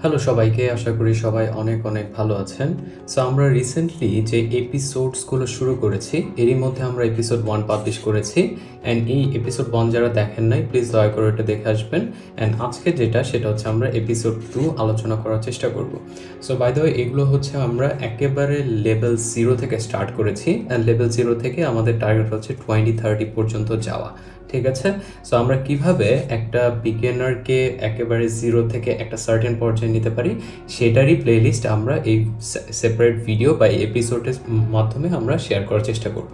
Hello সবাইকে, আশা করি সবাই অনেক অনেক ভালো আছেন। সো আমরা রিসেন্টলি যে এপিসোডসগুলো শুরু করেছি এরই মধ্যে আমরা এপিসোড 1 পাবলিশ করেছি। অ্যান্ড এই এপিসোড 1 যারা দেখেন নাই প্লিজ দয়া করে এটা দেখে আসবেন। অ্যান্ড আজকে সেটা হচ্ছে আমরা এপিসোড 2 আলোচনা করার চেষ্টা করব। সো বাই দ্য ওয়ে এগুলো হচ্ছে আমরা একেবারে লেভেল 0 থেকে স্টার্ট করেছি। অ্যান্ড লেভেল 0 থেকে আমাদের টার্গেট হচ্ছে 20-30 পর্যন্ত যাওয়া, ঠিক আছে। সো আমরা কিভাবে একটা বিগিনারকে একেবারে 0 থেকে একটা সার্টেন পর্যায়ে নিতে পারি সেটারই প্লেলিস্ট আমরা এই সেপারেট ভিডিও বা এপিসোডের মাধ্যমে আমরা শেয়ার করার চেষ্টা করব।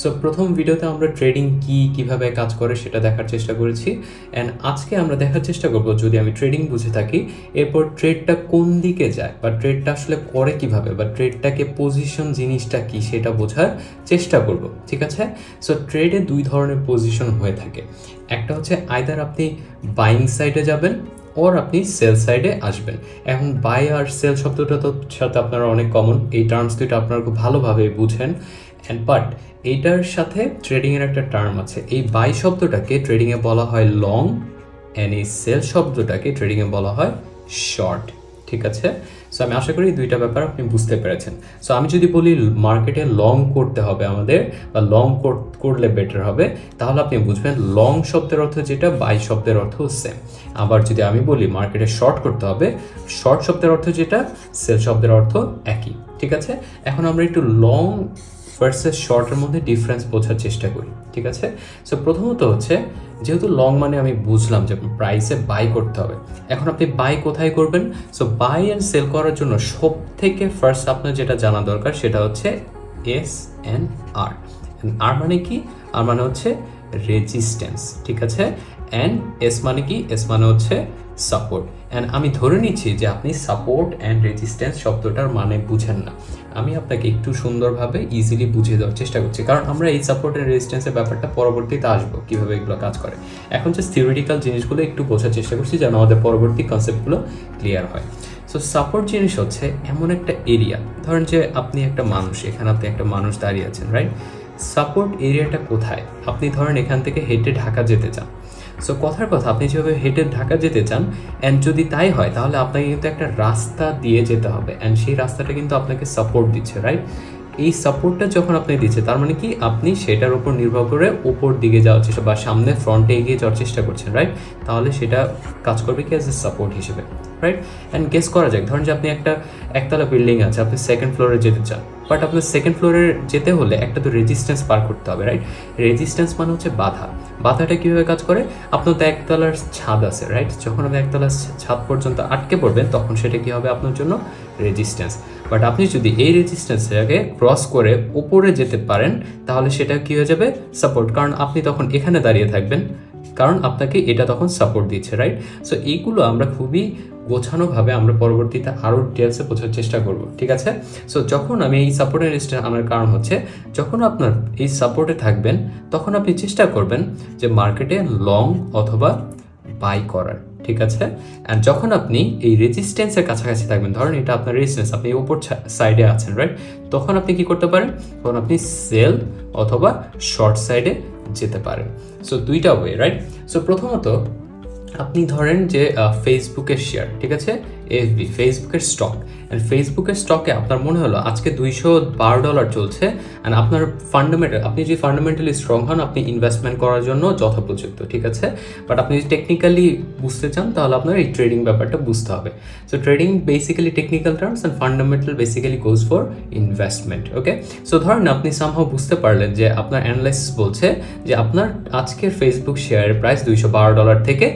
সো প্রথম ভিডিওতে আমরা ট্রেডিং কিভাবে কাজ করে সেটা দেখার চেষ্টা করেছি। অ্যান্ড আজকে আমরা দেখার চেষ্টা করব, যদি আমি ট্রেডিং বুঝে থাকি, এরপর ট্রেডটা কোন দিকে যায় বা ট্রেডটা আসলে করে কিভাবে বা ট্রেডটাকে পজিশন জিনিসটা কি সেটা বোঝার চেষ্টা করব, ঠিক আছে। সো ট্রেডে দুই ধরনের পজিশন হয়ে থাকে। একটা হচ্ছে আইদার আপনি বাইং সাইডে যাবেন ওর আপনি সেল সাইডে আসবেন। এখন বাই আর সেল শব্দটা তো সাথে আপনারা অনেক কমন, এই টার্মস দুটো আপনারা খুব ভালোভাবে বুঝেন। অ্যান্ড বাট এইটার সাথে ট্রেডিংয়ের একটা টার্ম আছে। এই বাই শব্দটাকে ট্রেডিংয়ে বলা হয় লং, অ্যান্ড এই সেল শব্দটাকে ট্রেডিংয়ে বলা হয় শর্ট, ঠিক আছে। সো আমি আশা করি দুইটা ব্যাপার আপনি বুঝতে পেরেছেন। সো আমি যদি বলি মার্কেটে লং করতে হবে আমাদের বা লং করলে বেটার হবে, তাহলে আপনি বুঝবেন লং শব্দের অর্থ যেটা বাই শব্দের অর্থ সেম। আবার যদি আমি বলি মার্কেটে শর্ট করতে হবে, শর্ট শব্দের অর্থ যেটা সেল শব্দের অর্থ একই, ঠিক আছে। এখন আমরা একটু লং ভার্সেস শর্টের মধ্যে ডিফারেন্স বোঝার চেষ্টা করি, ঠিক আছে। সো প্রথমত হচ্ছে, যেহেতু লং মানে আমি বুঝলাম যে প্রাইসে বাই করতে হবে, এখন আপনি বাই কোথায় করবেন? সো বাই অ্যান্ড সেল করার জন্য সব থেকে ফার্স্ট আপনার যেটা জানা দরকার সেটা হচ্ছে এস অ্যান্ড আর। আর মানে কি? আর মানে হচ্ছে রেজিস্ট্যান্স, ঠিক আছে। অ্যান্ড এস মানে কি? এস মানে হচ্ছে সাপোর্ট। অ্যান্ড আমি ধরে নিচ্ছি যে আপনি সাপোর্ট অ্যান্ড রেজিস্ট্যান্স শব্দটার মানে বুঝেন না। আমি আপনাকে একটু সুন্দরভাবে ইজিলি বুঝিয়ে দেওয়ার চেষ্টা করছি, কারণ আমরা এই সাপোর্ট অ্যান্ড রেজিস্ট্যান্সের ব্যাপারটা পরবর্তীতে আসবো কীভাবে এগুলো কাজ করে। এখন যে থিওরিটিক্যাল জিনিসগুলো একটু বোঝার চেষ্টা করছি যেন আমাদের পরবর্তী কনসেপ্টগুলো ক্লিয়ার হয়। সো সাপোর্ট জিনিস হচ্ছে এমন একটা এরিয়া, ধরেন যে আপনি একটা মানুষ, এখানে আপনি একটা মানুষ দাঁড়িয়ে আছেন, রাইট। সাপোর্ট এরিয়াটা কোথায়? আপনি ধরেন এখান থেকে হেঁটে ঢাকা যেতে চান। সো কথার কথা, আপনি যেভাবে হেঁটে ঢাকা যেতে চান, অ্যান্ড যদি তাই হয় তাহলে আপনাকে কিন্তু একটা রাস্তা দিয়ে যেতে হবে, অ্যান্ড সেই রাস্তাটা কিন্তু আপনাকে সাপোর্ট দিচ্ছে, রাইট। এই সাপোর্টটা যখন আপনি দিচ্ছে তার মানে কি আপনি সেটার উপর নির্ভর করে উপর দিকে যাওয়ার চেষ্টা বা সামনে ফ্রন্টে এগিয়ে যাওয়ার চেষ্টা করছেন, রাইট। তাহলে সেটা কাজ করবে কি অ্যাজ এ সাপোর্ট হিসেবে, রাইট। অ্যান্ড গেস করা যাক, ধরেন যে আপনি একটা একতলা বিল্ডিং আছে, আপনি সেকেন্ড ফ্লোরে যেতে চান, বাট আপনার সেকেন্ড ফ্লোরে যেতে হলে একটা তো রেজিস্ট্যান্স পার করতে হবে, রাইট। রেজিস্ট্যান্স মানে হচ্ছে বাধা। বাধাটা কীভাবে কাজ করে? আপনার তো একতলার ছাদ আছে, রাইট। যখন আপনি একতলার ছাদ পর্যন্ত আটকে পড়বেন তখন সেটা কী হবে আপনার জন্য? রেজিস্ট্যান্স। বাট আপনি যদি এই রেজিস্ট্যান্সটাকে ক্রস করে উপরে যেতে পারেন তাহলে সেটা কী হয়ে যাবে? সাপোর্ট, কারণ আপনি তখন এখানে দাঁড়িয়ে থাকবেন, কারণ আপনাকে এটা তখন সাপোর্ট দিচ্ছে, রাইট। সো এইগুলো আমরা খুবই গোছানোভাবে আমরা পরবর্তীতে আরও ডিটেলসে বোঝার চেষ্টা করব, ঠিক আছে। সো যখন আমি এই সাপোর্টের লিস্টে আনার কারণ হচ্ছে, যখন আপনার এই সাপোর্টে থাকবেন তখন আপনি চেষ্টা করবেন যে মার্কেটে লং অথবা বাই করার, ঠিক আছে। অ্যান্ড যখন আপনি এই রেজিস্ট্যান্সের কাছাকাছি থাকবেন, ধরেন এটা আপনার রেজিস্ট্যান্স, আপনি উপর সাইডে আছেন, রাইট। তখন আপনি কি করতে পারেন? তখন আপনি সেল অথবা শর্ট সাইডে যেতে পারেন। সো দুইটা ওয়ে, রাইট। সো প্রথমত আপনি ধরেন যে ফেসবুকের শেয়ার, ঠিক আছে, এফবি, ফেসবুকের স্টক। অ্যান্ড ফেসবুকের স্টকে আপনার মনে হলো আজকে $212 চলছে, অ্যান্ড আপনার আপনি যদি ফান্ডামেন্টালি স্ট্রং হন আপনি ইনভেস্টমেন্ট করার জন্য যথোপযুক্ত, ঠিক আছে। বাট আপনি যদি টেকনিক্যালি বুঝতে চান তাহলে আপনার এই ট্রেডিং ব্যাপারটা বুঝতে হবে। So trading basically technical terms, and fundamental basically goes for investment, okay. So ধরেন আপনি সামহাও বুঝতে পারলেন যে আপনার অ্যানালাইসিস বলছে যে আপনার আজকের ফেসবুক শেয়ারের প্রাইস $212 থেকে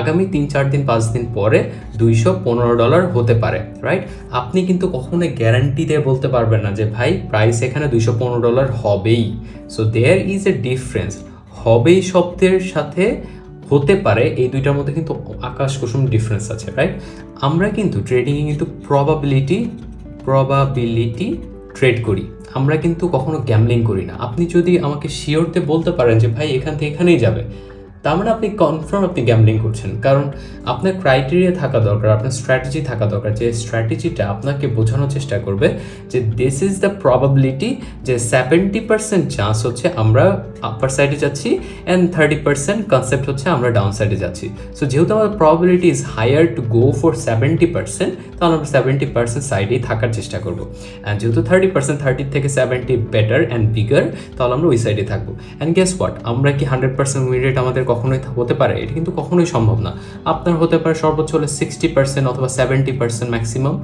আগামী 3-4 দিন 5 দিন পরে $215 হতে পারে, রাইট। আপনি কিন্তু কখনোই গ্যারান্টি দিয়ে বলতে পারবেন না যে ভাই প্রাইস এখানে $215 হবেই। So there is a difference. হবেই শব্দের সাথে হতে পারে, এই দুইটার মধ্যে কিন্তু আকাশ কুসুম ডিফারেন্স আছে, রাইট। আমরা কিন্তু ট্রেডিংয়ে কিন্তু প্রবাবিলিটি ট্রেড করি, আমরা কিন্তু কখনো গ্যামলিং করি না। আপনি যদি আমাকে শিওরতে বলতে পারেন যে ভাই এখান থেকে এখানেই যাবে, তার মানে আপনি কনফার্ম আপনি গ্যামলিং করছেন, কারণ আপনার ক্রাইটেরিয়া থাকা দরকার, আপনার স্ট্র্যাটেজি থাকা দরকার, যে স্ট্র্যাটেজিটা আপনাকে বোঝানোর চেষ্টা করবে যে দিস ইজ দ্য প্রবাবিলিটি যে 70% চান্স হচ্ছে আমরা আপার সাইডে যাচ্ছি অ্যান্ড 30% কনসেপ্ট হচ্ছে আমরা ডাউন সাইডে যাচ্ছি। সো যেহেতু আমাদের probability is higher to go for 70%, তাহলে আমরা 70% সাইডেই থাকার চেষ্টা করবো। অ্যান্ড যেহেতু 30%, 30 থেকে 70 বেটার অ্যান্ড বিগার, তাহলে আমরা ওই সাইডে থাকবো। অ্যান্ড গেস হোয়াট, আমরা কি 100% উইন রেট আমাদের কখনোই হতে পারে? এটা কিন্তু কখনোই সম্ভব না। আপনার হতে পারে সর্বোচ্চ হলে 60% অথবা 70% ম্যাক্সিমাম,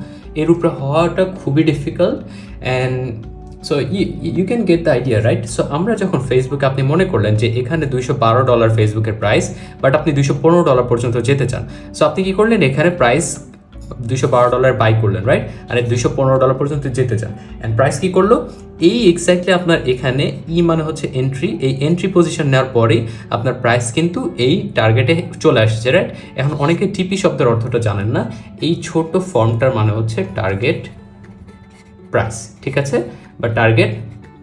এর উপরে হওয়াটা খুবই difficult. And so you can get the idea, right? So আমরা যখন ফেসবুকে আপনি মনে করলেন যে এখানে $212 ফেসবুকের প্রাইস, বাট আপনি $215 পর্যন্ত যেতে চান, সো আপনি কি করলেন, এখানে প্রাইস $212 বাই করলেন, রাইট? আর $215 পর্যন্ত যেতে চান, অ্যান্ড প্রাইস কি করলো, এই এক্স্যাক্টলি আপনার এখানে মানে হচ্ছে এন্ট্রি, এই এন্ট্রি পজিশন নেওয়ার পরেই আপনার প্রাইস কিন্তু এই টার্গেটে চলে আসছে, রাইট? এখন অনেকে টিপি শব্দের অর্থটা জানেন না, এই ছোট ফর্মটার মানে হচ্ছে টার্গেট প্রাইস, ঠিক আছে? বা টার্গেট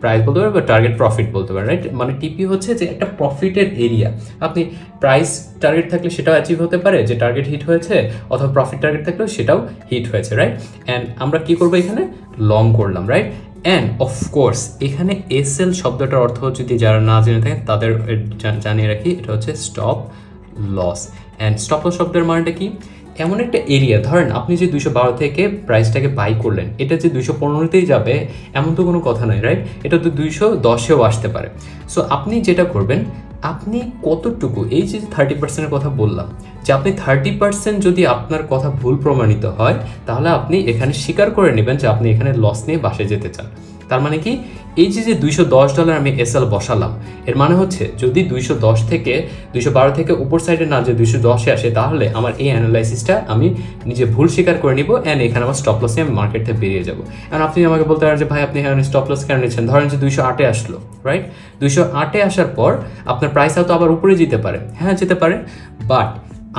প্রাইস বলতে পারেন বা টার্গেট প্রফিট বলতে পারেন, রাইট? মানে টিপি হচ্ছে যে একটা প্রফিটের এরিয়া। আপনি প্রাইস টার্গেট থাকলে সেটাও অ্যাচিভ হতে পারে যে টার্গেট হিট হয়েছে, অথবা প্রফিট টার্গেট থাকলেও সেটাও হিট হয়েছে, রাইট? অ্যান্ড আমরা কি করবো, এখানে লং করলাম, রাইট? অ্যান্ড অফকোর্স এখানে এসএল শব্দটার অর্থ যদি যারা না জেনে থাকেন তাদের জানিয়ে রাখি, এটা হচ্ছে stop loss. And stop loss শব্দের মানেটা কি, এমন একটা এরিয়া, ধরেন আপনি যে 212 থেকে প্রাইসটাকে বাই করলেন, এটা যে 215তেই যাবে এমন তো কোনো কথা নয়, রাইট? এটা তো 210এও আসতে পারে। সো আপনি যেটা করবেন, আপনি কতটুকু, এই যে 30%-এর কথা বললাম, যে আপনি 30% যদি আপনার কথা ভুল প্রমাণিত হয়, তাহলে আপনি এখানে স্বীকার করে নেবেন যে আপনি এখানে লস নিয়ে বাসে যেতে চান। তার মানে কি, এই যে $210 আমি এসএল বসালাম, এর মানে হচ্ছে যদি 210 থেকে 212 থেকে উপর সাইডে না যে 210-এ আসে, তাহলে আমার এই অ্যানালাইসিসটা আমি নিজে ভুল স্বীকার করে নিব, অ্যান্ড এখানে আমার স্টপ লসে আমি মার্কেট থেকে বেরিয়ে যাবো। কারণ আপনি আমাকে বলতে পারেন যে ভাই আপনি এখানে স্টপ লস কেন নিচ্ছেন? ধরেন যে 208-এ আসলো, রাইট? 208-এ আসার পর আপনার প্রাইস হয়তো আবার উপরে যেতে পারে, হ্যাঁ যেতে পারে, বাট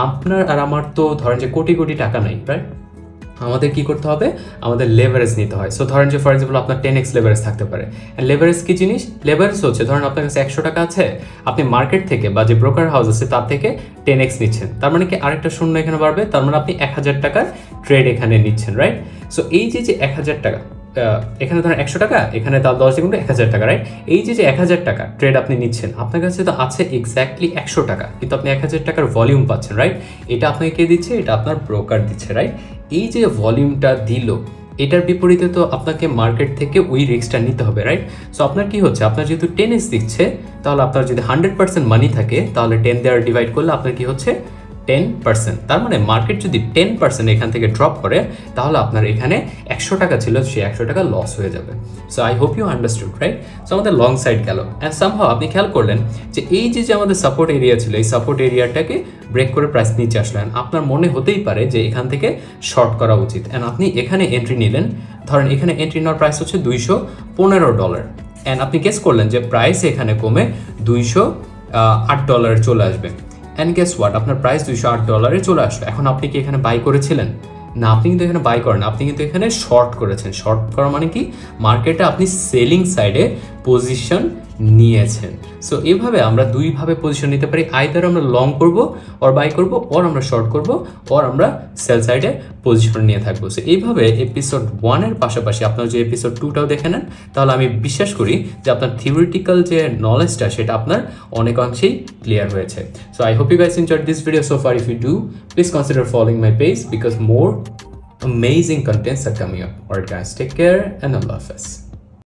আপনার আর আমার তো ধরেন যে কোটি কোটি টাকা নাই, রাইট? আমাদের কি করতে হবে, আমাদের লেভারেজ নিতে হয়। সো ধরেন যে ফর এক্সাম্পল আপনার 10x লেভারেজ থাকতে পারে। লেভারেজ কি জিনিস? লেভারেজ হচ্ছে ধরেন আপনার কাছে 100 টাকা আছে, আপনি মার্কেট থেকে বা যে ব্রোকার হাউস আছে তার থেকে 10x নিচ্ছেন, তার মানে কি আরেকটা শূন্য এখানে বাড়বে, তার মানে আপনি 1000 টাকার ট্রেড এখানে নিচ্ছেন, রাইট? সো এই যে 1000 টাকা, এখানে ধরেন 100 টাকা, এখানে তার 10 গুণ 1000 টাকা, রাইট? এই যে 1000 টাকা ট্রেড আপনি নিচ্ছেন, আপনার কাছে তো আছে এক্স্যাক্টলি 100 টাকা, কিন্তু আপনি 1000 টাকার ভলিউম পাচ্ছেন, রাইট? এটা আপনাকে কে দিচ্ছে? এটা আপনার ব্রোকার দিচ্ছে, রাইট? এই যে ভলিউমটা দিল, এটার বিপরীতে তো আপনাকে মার্কেট থেকে ওই রিস্কটা নিতে হবে, রাইট? সো আপনার কি হচ্ছে, আপনার যেহেতু 10x দিচ্ছে, তাহলে আপনার যদি 100% মানি থাকে, তাহলে 10 দেওয়ার ডিভাইড করলে আপনার কি হচ্ছে 10%। তার মানে মার্কেট যদি 10% এখান থেকে ড্রপ করে, তাহলে আপনার এখানে 100 টাকা ছিল, সেই 100 টাকা লস হয়ে যাবে। So I hope you understood, right? So আমাদের লং সাইড গেল, অ্যান্ড সামহাও আপনি খেয়াল করলেন যে এই যে আমাদের সাপোর্ট এরিয়া ছিল, এই সাপোর্ট এরিয়াটাকে ব্রেক করে প্রাইস নিচে আসলেন। আপনার মনে হতেই পারে যে এখান থেকে শর্ট করা উচিত, অ্যান্ড আপনি এখানে এন্ট্রি নিলেন। ধরেন এখানে এন্ট্রি নেওয়ার প্রাইস হচ্ছে $215, অ্যান্ড আপনি গেস করলেন যে প্রাইস এখানে কমে $208 চলে আসবে। অ্যান্ড গেস হোয়াট, আপনার প্রাইস $208 চলে আসলো। এখন আপনি কি এখানে বাই করেছিলেন? না, আপনি কিন্তু এখানে বাই করেন, আপনি কিন্তু এখানে শর্ট করেছেন। শর্ট করা মানে কি, মার্কেটে আপনি সেলিং সাইডে পজিশন নিয়েছেন। সো এইভাবে আমরা দুইভাবে পজিশন নিতে পারি, আইদার আমরা লং করব অর বাই করব, অর আমরা শর্ট করব, অর আমরা সেল সাইডে পজিশন নিয়ে থাকবো। সো এইভাবে এপিসোড 1-এর পাশাপাশি আপনার যে এপিসোড 2টাও দেখে নেন, তাহলে আমি বিশ্বাস করি যে আপনার থিওরিটিক্যাল যে নলেজটা সেটা আপনার অনেকাংশেই ক্লিয়ার হয়েছে। So I hope you guys enjoyed this video so far. If you do, please consider following my page because more amazing contents are coming up. Alright guys, take care and Allah Hafiz.